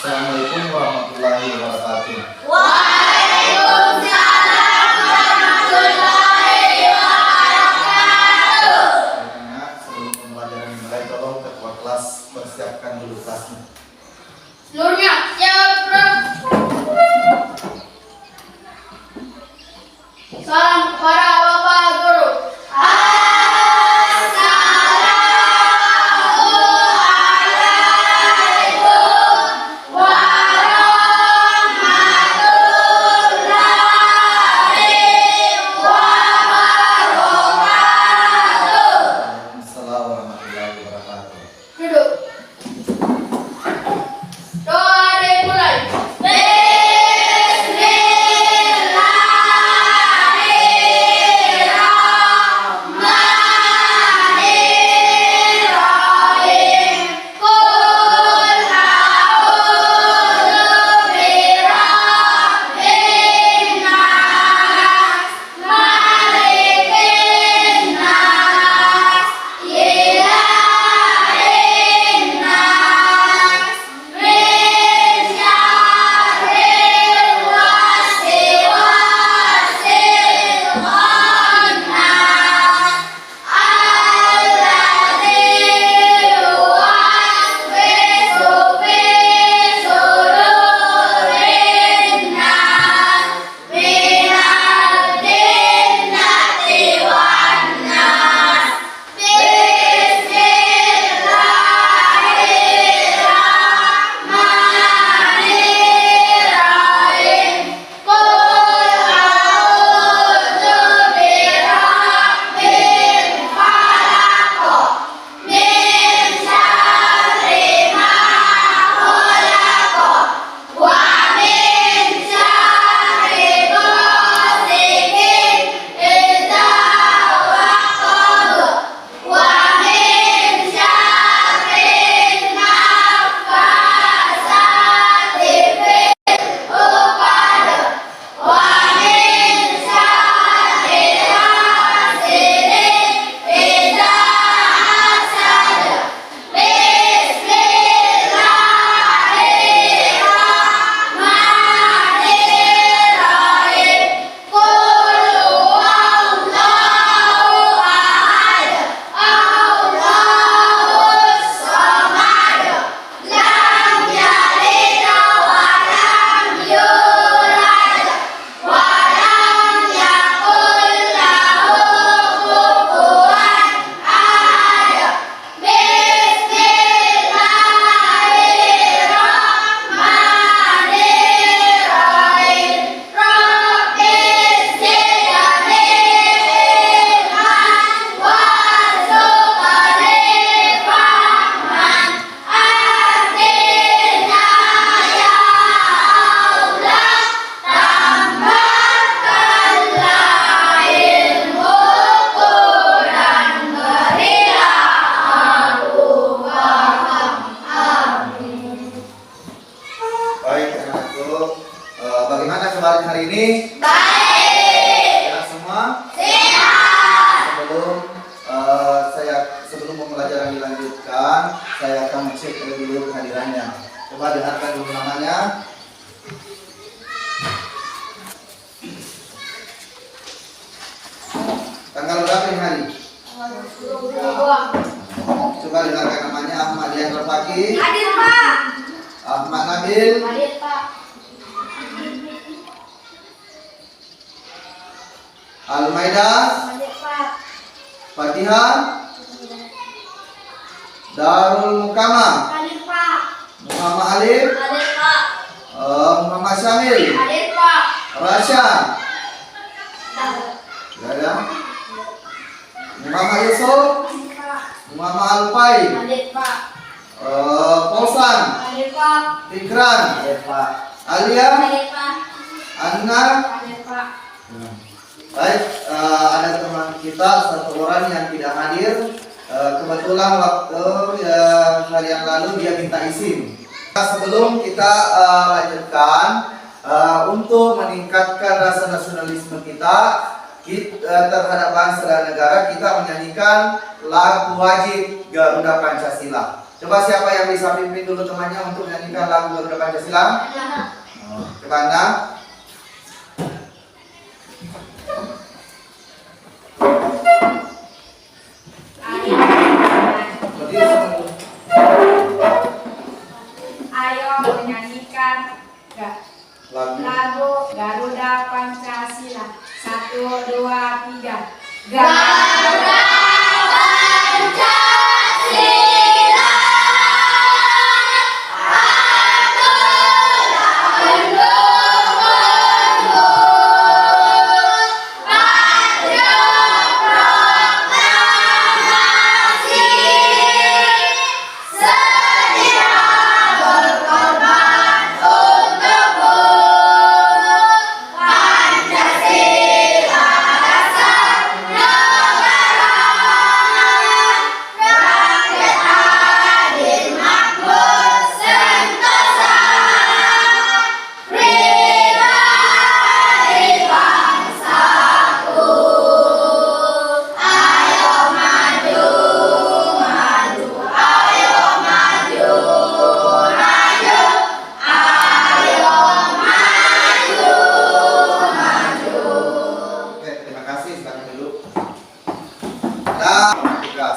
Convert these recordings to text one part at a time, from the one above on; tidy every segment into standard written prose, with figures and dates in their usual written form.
Assalamualaikum warahmatullahi wabarakatuh. Waalaikumsalam warahmatullahi wabarakatuh. Sebelum pembelajaran dimulai, tolong ketua kelas persiapkan dulu kelasnya. Seluruhnya siap, Prof. Salam kepada Bapak Guru. Bagaimana kemarin hari ini? Baik. Enak semua? Sehat. Sebelum pembelajaran dilanjutkan, saya akan cek dulu kehadirannya. Coba dengarkan dulu namanya. Tanggal berapa ini hari? Coba dengarkan namanya. Ahmad Dian Rafaki. Hadir, Pak. Ahmad Nabil. Hadir, Pak. Al-Maidah. Hadir, Pak. Fatihah. Darul Mukamah. Hadir, Pak. Muhammad Alif. Hadir, Pak. Muhammad Syamil. Hadir, Pak. Rasyad. Ya. Muhammad Yusuf. Hadir, Pak. Muhammad Alfai. Hadir, Pak. Pausan. Hadir, Pak. Fikran. Alia. Hadir, Pak. Anna. Hadir, Pak. Baik, ada teman kita satu orang yang tidak hadir. Kebetulan waktu hari yang lalu dia minta izin. Sebelum kita lanjutkan, untuk meningkatkan rasa nasionalisme kita terhadap bangsa dan negara, kita menyanyikan lagu wajib Garuda Pancasila. Coba siapa yang bisa pimpin dulu temannya untuk menyanyikan lagu Garuda Pancasila? Coba Anda. Ayo menyanyikan lagu Garuda Pancasila. 1, 2, 3. Garuda Pancasila.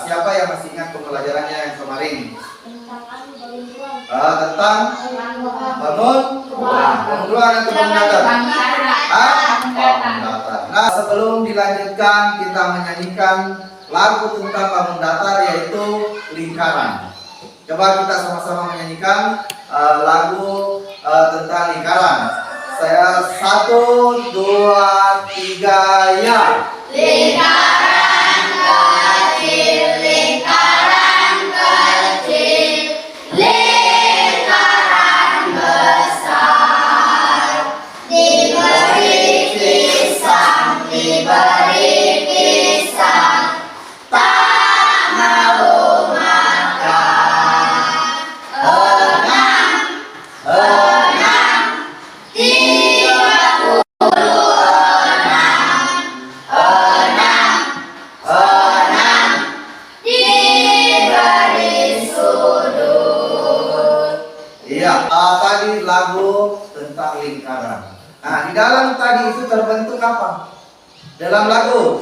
Siapa yang masih ingat pembelajarannya yang kemarin? Tentang bangun ruang atau bangun datar? Bangun datar. Nah, sebelum dilanjutkan kita menyanyikan lagu tentang bangun datar yaitu lingkaran. Coba kita sama-sama menyanyikan lagu tentang lingkaran. Saya 1, 2, 3 ya. Lingkaran kecil, lingkaran kecil, lingkaran besar. Diberi pisang, diberi pisang, tak mau makan. 6, 6, 6. Tadi lagu tentang lingkaran. Nah, di dalam tadi itu terbentuk apa? Dalam lagu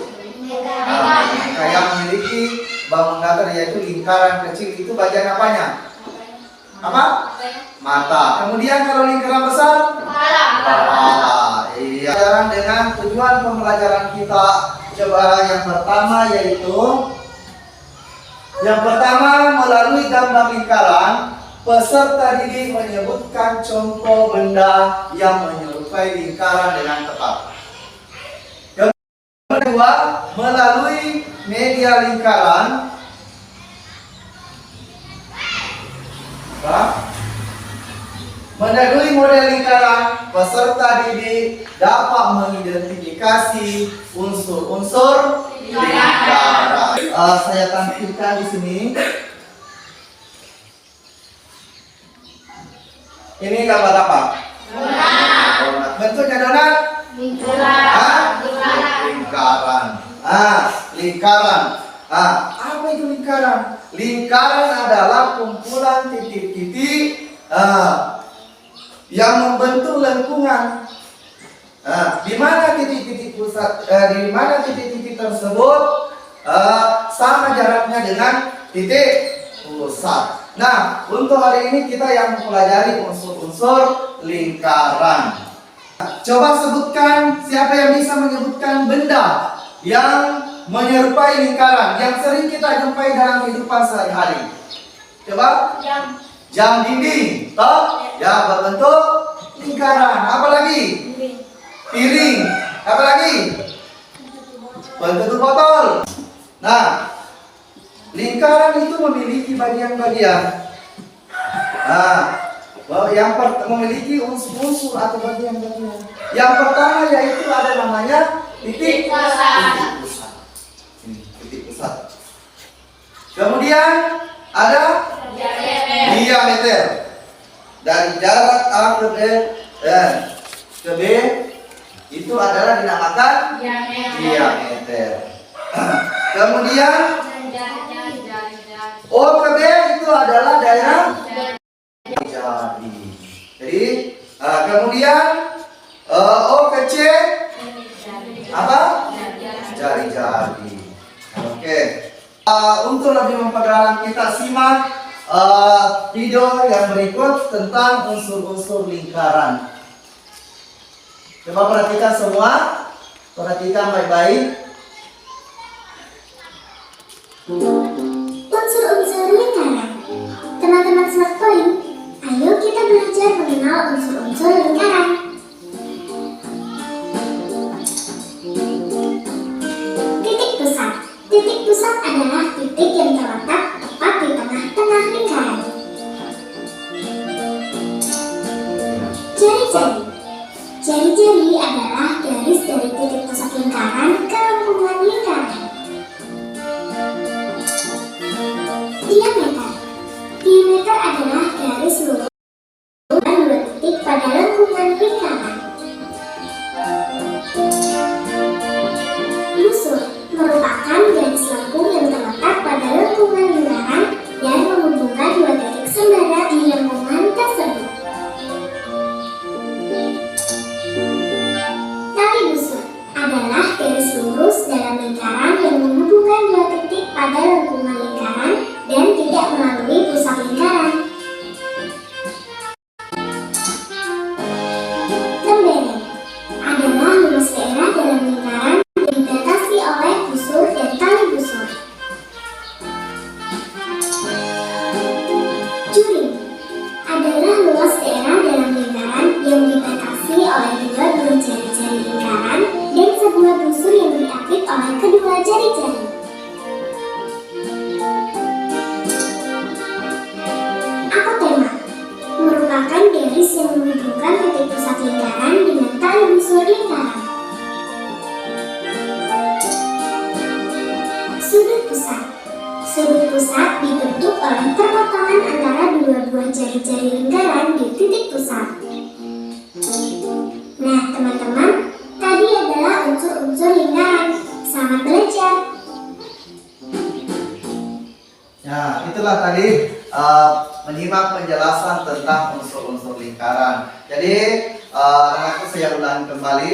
yang memiliki bangun datar yaitu lingkaran kecil itu bagian apanya? Apa? Mata. Kemudian kalau lingkaran besar? Kepala. Iya. Dengan tujuan pembelajaran kita, coba yang pertama yaitu melalui gambar lingkaran. Peserta didik menyebutkan contoh benda yang menyerupai lingkaran dengan tepat. Kedua, melalui media lingkaran, melalui model lingkaran, peserta didik dapat mengidentifikasi unsur-unsur lingkaran. Saya tampilkan di sini. Ini gambar apa? Donat. Bentuknya donat? Lingkaran. Lingkaran. Apa itu lingkaran? Lingkaran adalah kumpulan titik-titik yang membentuk lengkungan. Di mana titik-titik pusat? Di mana titik-titik tersebut sama jaraknya dengan titik pusat. Nah, untuk hari ini kita yang mempelajari unsur-unsur lingkaran. Coba sebutkan, siapa yang bisa menyebutkan benda yang menyerupai lingkaran yang sering kita jumpai dalam kehidupan sehari-hari? Coba. Jam dinding, toh? Ya, berbentuk lingkaran. Apa lagi? Piring. Apa lagi? Berbentuk botol. Nah, lingkaran itu memiliki bagian-bagian. Yang memiliki unsur-unsur atau bagian-bagian. Yang pertama yaitu ada namanya titik pusat. Titik pusat. Kemudian ada diameter. Dari jarak A ke B ke B itu adalah dinamakan diameter. Kemudian O ke B itu adalah Oke. Untuk lebih memperdalam kita simak video yang berikut tentang unsur-unsur lingkaran. Coba perhatikan semua, perhatikan baik-baik. Unsur-unsur lingkaran. Teman-teman Smart Point, ayo kita belajar mengenal unsur-unsur lingkaran. Titik pusat. Titik pusat adalah titik yang terletak tepat di tengah-tengah lingkaran. Jari-jari. Jari-jari adalah garis dari titik pusat lingkaran ke lengkungan lingkaran. Diameter. Diameter adalah garis lurus dan dua titik pada lengkungan lingkaran. Busur merupakan garis lengkung yang terletak pada lengkungan lingkaran dan menghubungkan dua titik sembara di lengkungan tersebut. Tali busur adalah garis lurus dalam lingkaran yang menghubungkan dua titik pada lengkungan lingkaran dan tidak melalui pusat lingkaran. Tembereng adalah luas daerah dalam lingkaran yang dibatasi oleh busur dan tali busur. Juring adalah luas daerah dalam lingkaran yang dibatasi oleh dua buah jari-jari lingkaran dan sebuah busur yang diapit oleh kedua jari-jari. Apotema merupakan garis yang menghubungkan titik pusat lingkaran dengan tali busur lingkaran. Sudut pusat. Sudut pusat dibentuk oleh perpotongan antara dua buah jari-jari lingkaran di titik pusat. Nah, teman-teman, tadi adalah unsur-unsur lingkaran. Selamat belajar. Nah, itulah tadi menyimak penjelasan tentang unsur-unsur lingkaran. Jadi, nanti saya ulangi kembali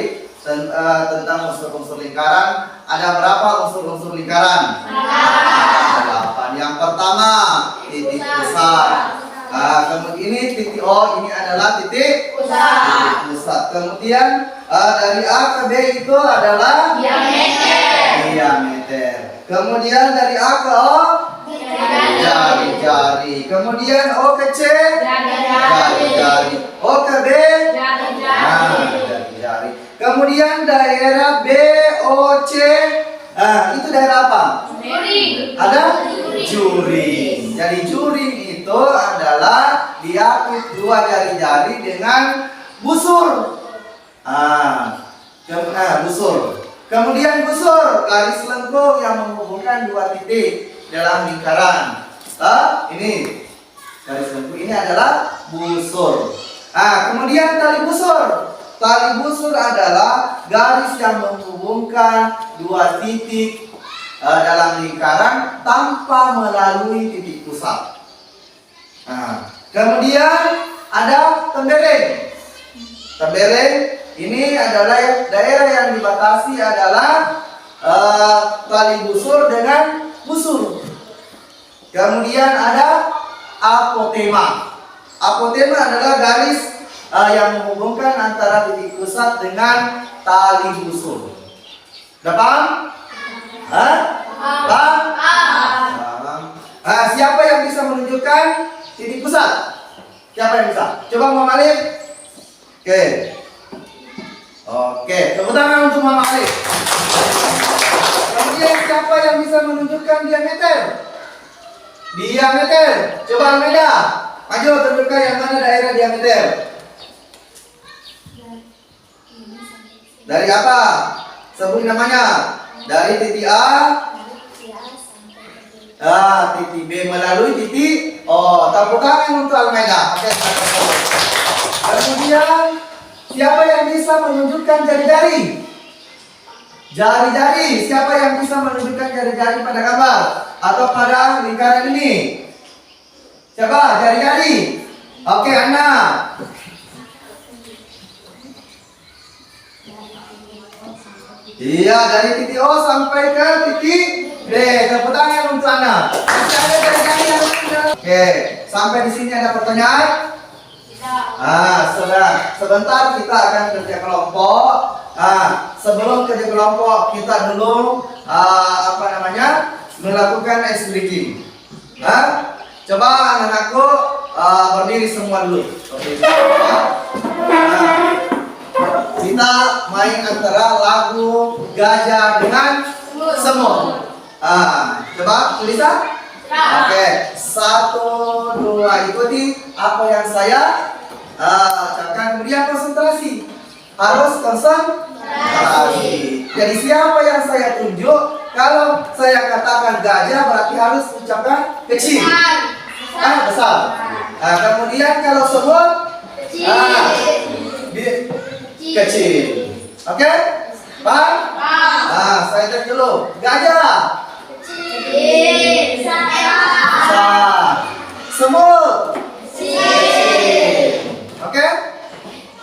tentang unsur-unsur lingkaran. Ada berapa unsur-unsur lingkaran? 8. Yang pertama, titik pusat. Kemudian ini titik O, ini adalah titik pusat. Kemudian dari A ke B itu adalah diameter. Kemudian dari A ke O, jari-jari. Kemudian O ke C, jari-jari. O ke B, jari-jari. Kemudian daerah B, O, C, itu daerah apa? Ada juring. Jadi juring itu adalah diapit dua jari-jari dengan busur. Busur. Kemudian busur, garis lengkung yang menghubungkan dua titik dalam lingkaran. Ini garis lengkung ini adalah busur. Kemudian tali busur. Tali busur adalah garis yang menghubungkan dua titik dalam lingkaran tanpa melalui titik pusat. Kemudian ada tembereng. Tembereng ini adalah daerah yang dibatasi adalah tali busur dengan busur. Kemudian ada apotema. Apotema adalah garis yang menghubungkan antara titik pusat dengan tali busur. Paham? Paham? Siapa yang bisa menunjukkan titik pusat? Siapa yang bisa? Coba Mama Alif. Oke, tepuk tangan untuk Mama Alif. Kemudian siapa yang bisa menunjukkan diameter? Diameter. Coba Almeida. Maju tunjukkan yang mana daerah diameter. Dari apa? Sebut namanya. Dari titik A. Titik B melalui titik O. Tepuk tangan untuk Almeida. Oke, kemudian siapa yang bisa menunjukkan jari-jari? Jari-jari. Siapa yang bisa menunjukkan jari-jari pada gambar atau pada lingkaran ini? Siapa? Jari-jari. Oke, Anna. Iya, dari titik O sampai ke titik B. Oke, sampai di sini ada pertanyaan? Sudah. Sebentar kita akan kerja kelompok. Sebelum kerja kelompok kita dulu melakukan ice breaking. Coba anak-anakku berdiri semua dulu. Kita main antara lagu Gajah dengan Semut. Coba tulisan. Oke, 1, 2, ikuti apa yang saya ucapkan. Kemudian konsentrasi. Harus konsentrasi. Jadi siapa yang saya tunjuk? Kalau saya katakan gajah berarti harus ucapkan kecil. Besar. Kemudian kalau semut kecil. Oke? Paham? Saya cek dulu. Gajah. Besar. Semut. Oke?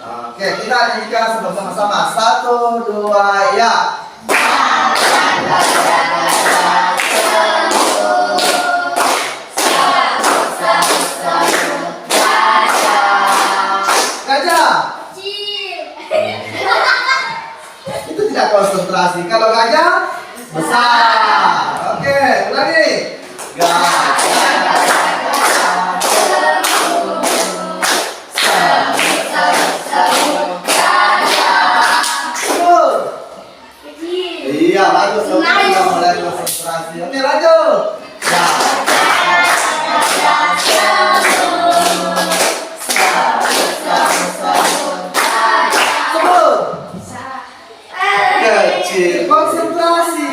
Oke, kita nyanyikan bersama-sama. 1, 2, ya. Gajah. Itu tidak konsentrasi. Kalau gajah besar. Oke, ulangi. Iya, bagus. Kita mulai konsentrasi. Oke, lanjut. Kecil, konsentrasi.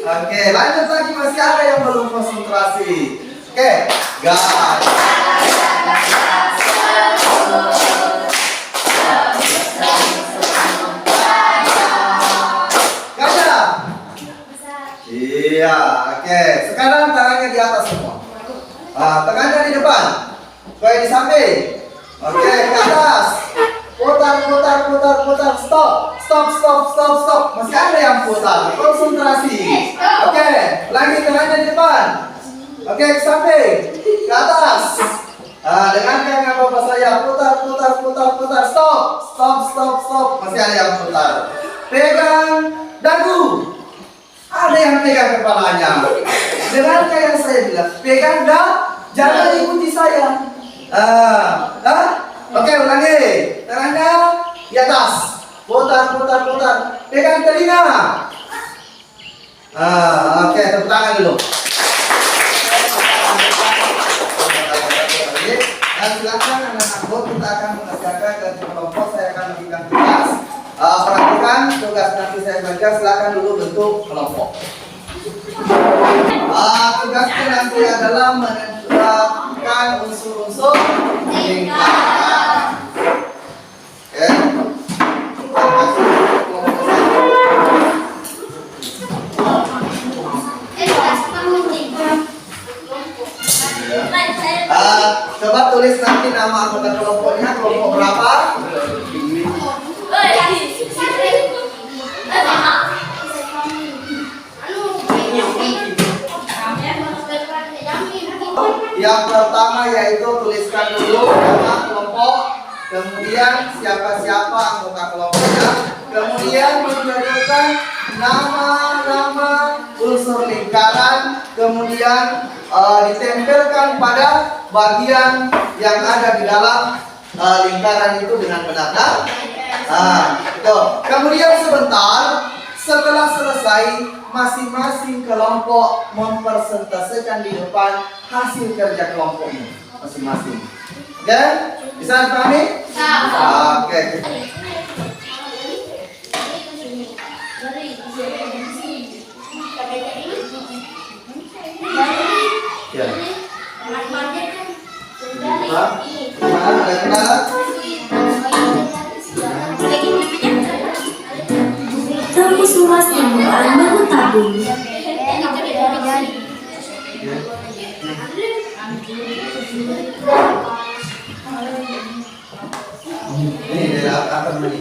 Oke, lanjut lagi, masih ada yang belum konsentrasi. Oke, gas. Gajah. Iya, oke. Sekarang tangannya di atas semua. Tangannya di depan. Kayak di samping. Oke, ke atas. Putar. Stop. Masih ada yang putar. Konsentrasi. Oke, lagi tangannya di depan. Oke, ke samping. Ke atas. Dengan kayak bapak saya. Putar. Stop. Masih ada yang putar. Pegang dagu. Ada yang pegang kepalanya. Dengan kayak saya bilang, pegang jangan ikuti saya. Oke, ulangi. Tangannya di atas. Putar. Pegang telinga. Oke, tepuk tangan dulu. Dan silakan anak-anakku, kita akan mengerjakan kerja kelompok. Saya akan berikan tugas. Perhatikan tugas nanti saya baca. Silakan dulu bentuk kelompok. Tugasnya nanti adalah menentukan unsur-unsur lingkaran. Oke. Coba tulis nanti nama anggota kelompoknya, kelompok berapa? Yang pertama yaitu tuliskan dulu nama kelompok, kemudian siapa-siapa anggota kelompoknya, kemudian menjadikan nama-nama unsur lingkaran, kemudian ditempelkan pada bagian yang ada di dalam lingkaran itu dengan benar. Kemudian setelah selesai, masing-masing kelompok mempresentasikan di depan hasil kerja kelompoknya masing-masing. Oke? Bisa dipahami? Oke. Ya. Gimana? Ada kendala? Kampus Luas Timburan Bangun Tabung. Ini dari akan ini.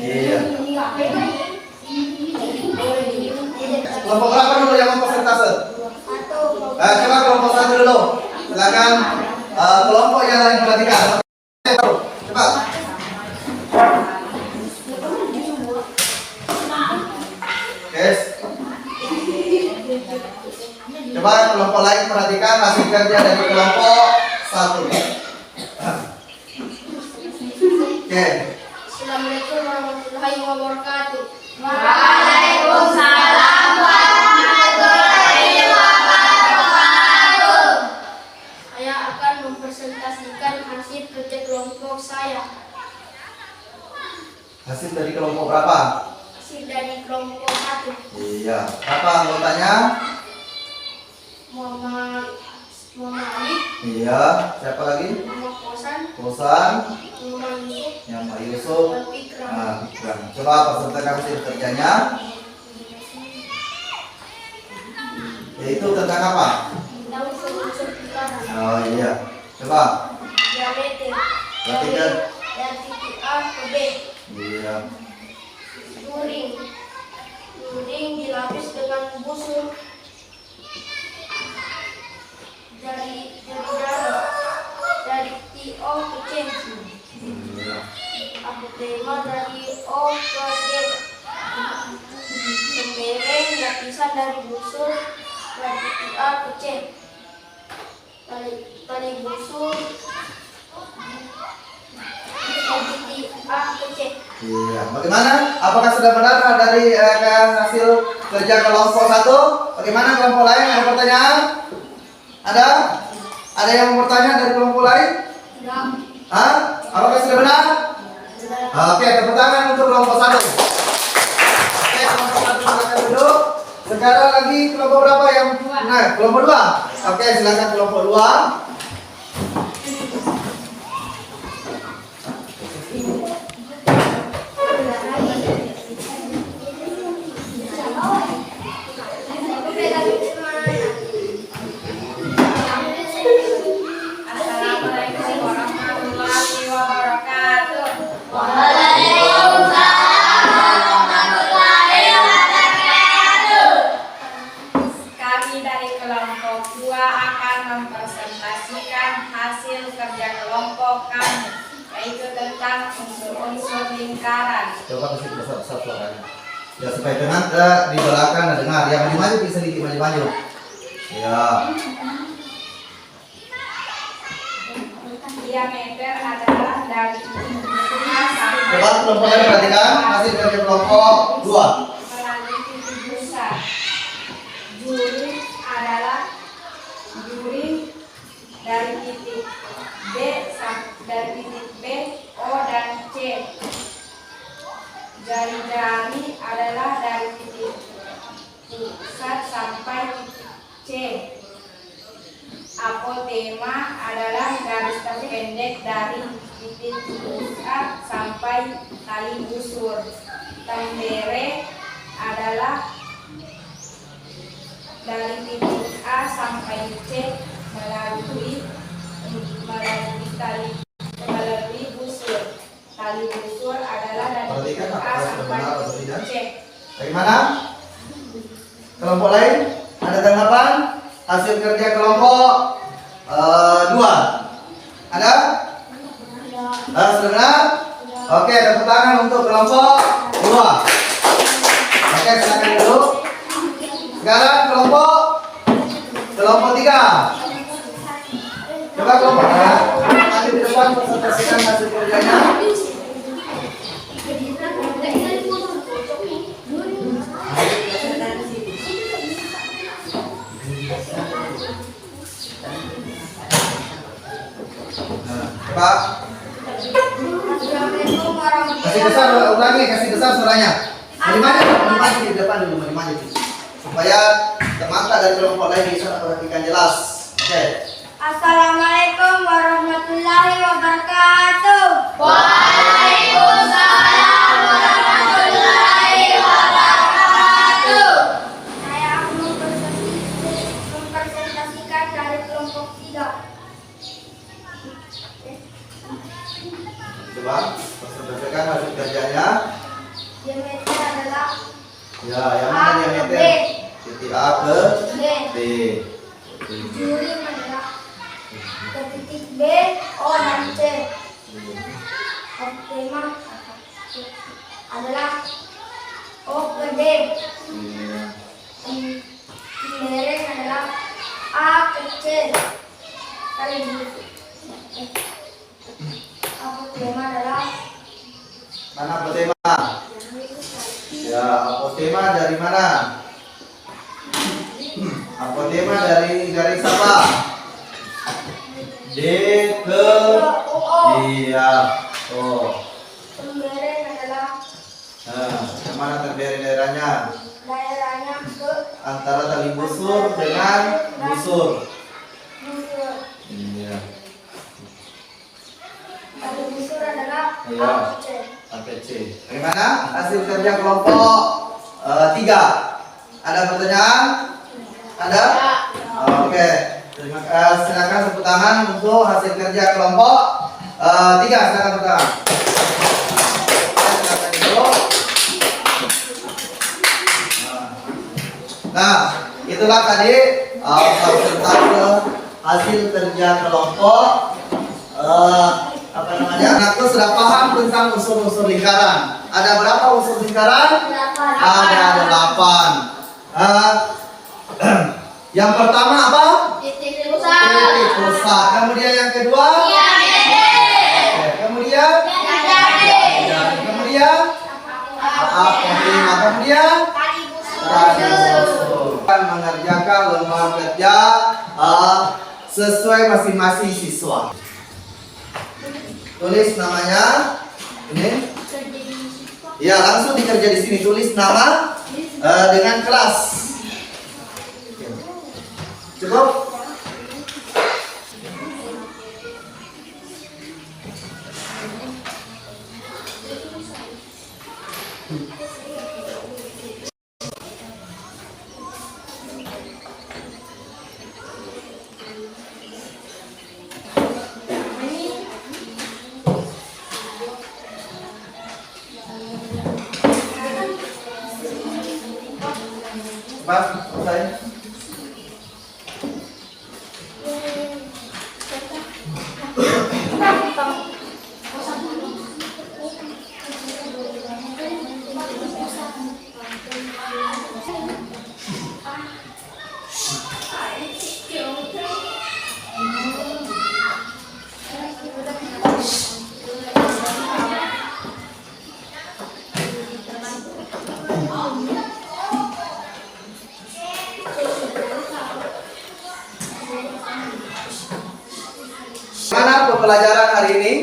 Iya. Kelompok berapa dulu yang mempresentase? Coba kelompok 1 dulu. duduk. Silakan kelompok yang lain perhatikan. Cepat. Yes. Coba kelompok lain perhatikan hasil kerja dari kelompok 1. Oke. Assalamualaikum warahmatullahi wabarakatuh. Waalaikumsalam warahmatullahi wabarakatuh. Saya akan mempresentasikan hasil kerja kelompok saya. Hasil dari kelompok berapa? Hasil dari kelompok 1. Iya. Apa anggotanya? Muhammad Ali, Iya. Siapa lagi? Muhammad Kosan, Kosan, Muhammad Yusuf, yang Pak Yusuf. dan Fikram. Nah, Fikram. Coba presentasikan hasil kerjanya. Yaitu tentang apa? Tahu unsur lingkaran, Oh iya. Coba. diameter, Perhatikan. dari titik A ke B. Iya. Luring dilapis dengan busur dari TO ke C. Iya. Aku tema dari O ke D. Lembereng lapisan dari busur dari titik A ke C. Tali busur dari titik A ke C. Iya. Bagaimana? Apakah sudah benar dari hasil kerja kelompok 1? Bagaimana kelompok lain? Ada pertanyaan? Ada? Ada yang mau bertanya dari kelompok lain? Tidak. Hah? Apakah sudah benar? Oke, tepuk tangan untuk kelompok 1. Oke, kelompok 1 silakan duduk. Sekarang lagi kelompok berapa yang? Nah, kelompok 2. Oke, silakan kelompok 2. Assalamualaikum warahmatullahi wabarakatuh. Waalaikumsalam warahmatullahi wabarakatuh. Kami dari kelompok 2 akan mempresentasikan hasil kerja kelompok kami, yaitu tentang unsur-unsur lingkaran. Coba kasih besar-besar suaranya. Ya, supaya tenang di belakang dengar. Ya, maju-maju bisa sedikit maju-maju. Ya. Diameter adalah dari A sampai Coba kelompok lain perhatikan hasil kerja kelompok 2. melalui titik pusat. Juring adalah dari titik dari titik B, O dan C. Jari-jari adalah dari titik pusat sampai titik C. Apotema adalah garis terpendek dari titik pusat sampai tali busur. Tembere adalah dari titik A sampai C melalui busur. Tali busur adalah dari Perhatikan titik A apakah sudah sampai benar atau titik tidak. C. Bagaimana? Kelompok lain ada tanggapan? Hasil kerja kelompok 2 ada? Sudah benar? Oke, tepuk tangan untuk kelompok 2. Oke, silakan dulu. Sekarang kelompok 3. Coba kelompok 3 maju di depan presentasikan hasil kerjanya. Pak, Assalamualaikum warahmatullahi kasih besar ulangi, kasih besar suaranya. Maju di depan dulu, maju supaya teman-teman dari kelompok lain bisa perhatikan jelas. Oke. Assalamualaikum warahmatullahi wabarakatuh. Waalaikumsalam warahmatullahi wabarakatuh. Saya akan mempresentasikan dari kelompok 3. Coba presentasikan hasil kerjanya. Diameter adalah Ya, yang A mana ke B. diameter? Titik A ke B. B. Juring adalah ke titik B, O, dan C. Optima adalah O ke D. Pembereng adalah A ke C. Kali apotema adalah Mana apotema? Ya, apotema dari mana? Apotema dari garis apa? D ke iya. Oh. pembereng adalah Yang mana terberes daerahnya? daerahnya ke Antara tali busur dengan busur. busur. Iya. Tali busur adalah Iya. A ke C. APC. Bagaimana hasil kerja kelompok 3? Ada pertanyaan? Ada? Oke. Silakan tepuk tangan untuk hasil kerja kelompok 3. Silakan tepuk tangan. Silakan duduk. Nah, itulah tadi persentase hasil kerja kelompok. Apa namanya? Anakku sudah paham tentang unsur-unsur lingkaran. Ada berapa unsur lingkaran? Ada 8. Yang pertama apa? Titik Titik pusat. Kemudian yang kedua? Oke. Kemudian? Kemudian? Apotema. Kemudian? Tali busur. Mengerjakan lembar kerja sesuai masing-masing siswa. Tulis namanya. Ini. Ya, langsung dikerja di sini. Tulis nama dengan kelas. Cukup? Cepat, selesai. Bagaimana pembelajaran hari ini?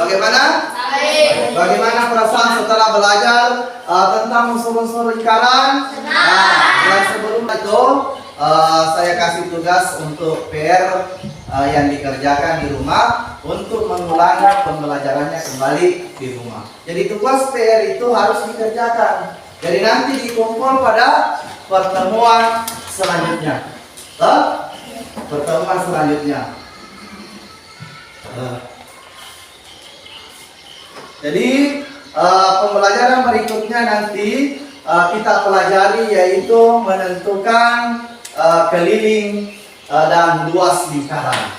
Bagaimana? Bagaimana perasaan setelah belajar tentang unsur-unsur lingkaran? Dan sebelum itu saya kasih tugas untuk PR yang dikerjakan di rumah untuk mengulangi pembelajarannya kembali di rumah. Jadi tugas PR itu harus dikerjakan. Jadi nanti dikumpul pada pertemuan selanjutnya. Pertemuan selanjutnya. Jadi pembelajaran berikutnya nanti kita pelajari yaitu menentukan keliling dan luas lingkaran.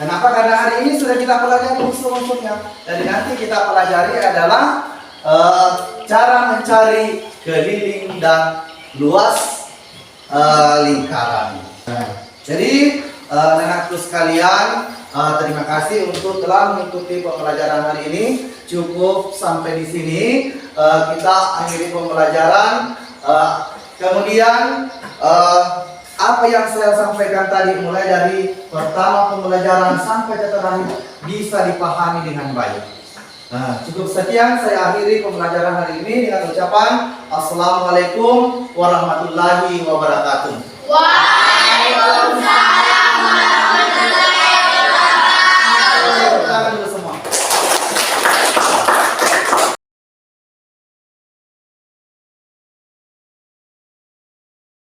Kenapa? Karena hari ini sudah kita pelajari unsur-unsurnya. Jadi nanti kita pelajari adalah cara mencari keliling dan luas lingkaran. Jadi anakku sekalian, terima kasih untuk telah mengikuti pembelajaran hari ini. Cukup sampai di sini kita akhiri pembelajaran. Kemudian apa yang saya sampaikan tadi mulai dari pertama pembelajaran sampai ke terakhir bisa dipahami dengan baik. Cukup sekian saya akhiri pembelajaran hari ini dengan ucapan Assalamualaikum warahmatullahi wabarakatuh. Waalaikumsalam.